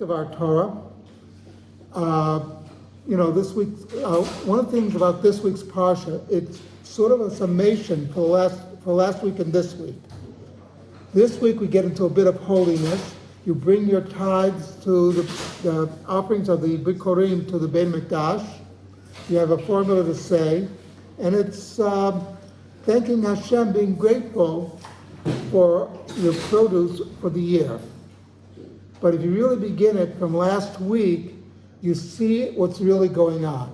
of our Torah. This week, one of the things about this week's Parsha, it's sort of a summation for last week and this week. This week we get into a bit of holiness. You bring your tithes to the offerings of the Bikurim to the Beit Mikdash. You have a formula to say, and it's thanking Hashem, being grateful for your produce for the year. But if you really begin it from last week, you see what's really going on.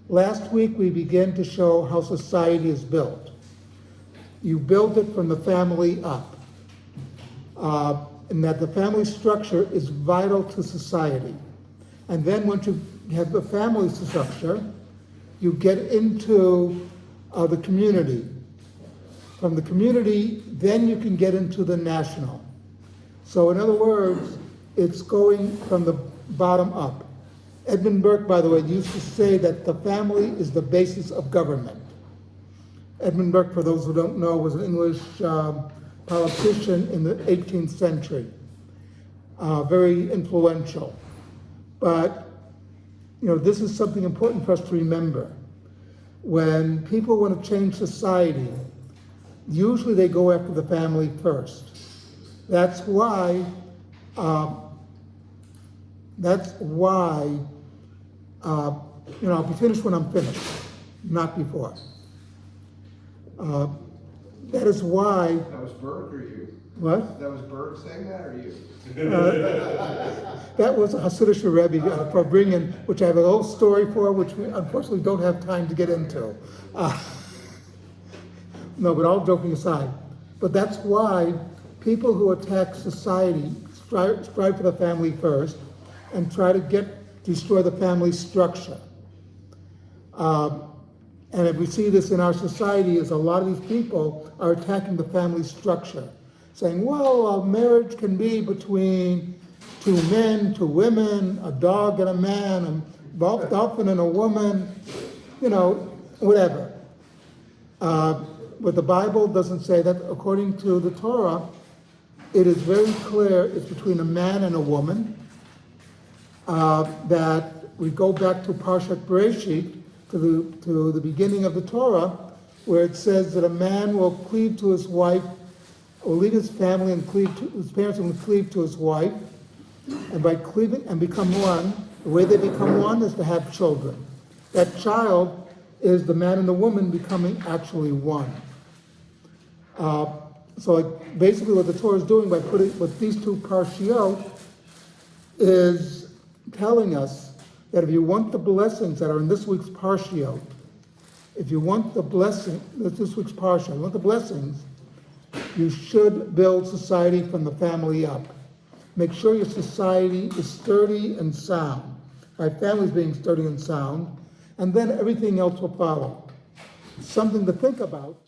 Last week we began to show how society is built. You build it from the family up. And that the family structure is vital to society. And then once you have the family structure, you get into the community. From the community, then you can get into the national. So in other words, it's going from the bottom up. Edmund Burke, by the way, used to say that the family is the basis of government. Edmund Burke, for those who don't know, was an English politician in the 18th century, very influential. But, this is something important for us to remember. When people want to change society, usually they go after the family first. That's why I'll be finished when I'm finished, not before. That is why... That was Burke or you? What? That was Burke saying that or you? That was a Hasidic Rebbe for bringing, which I have a whole story for, which we unfortunately don't have time to get into. No, but all joking aside. But that's why people who attack society strive for the family first and try to destroy the family structure. And if we see this in our society, is a lot of these people are attacking the family structure, saying, well, marriage can be between two men, two women, a dog and a man, a dolphin and a woman, whatever. But the Bible doesn't say that. According to the Torah, it is very clear it's between a man and a woman, that we go back to Parshat Bereshit, to the beginning of the Torah, where it says that a man will cleave to his wife, or leave his family and cleave to his parents and cleave to his wife, and by cleaving and become one, the way they become one is to have children. That child is the man and the woman becoming actually one. Basically what the Torah is doing by putting with these two parshiot is telling us that if you want the blessings that are in this week's parshiot, if you want the blessing, this week's parsha, you want the blessings, you should build society from the family up. Make sure your society is sturdy and sound. Right? Families being sturdy and sound, and then everything else will follow. Something to think about.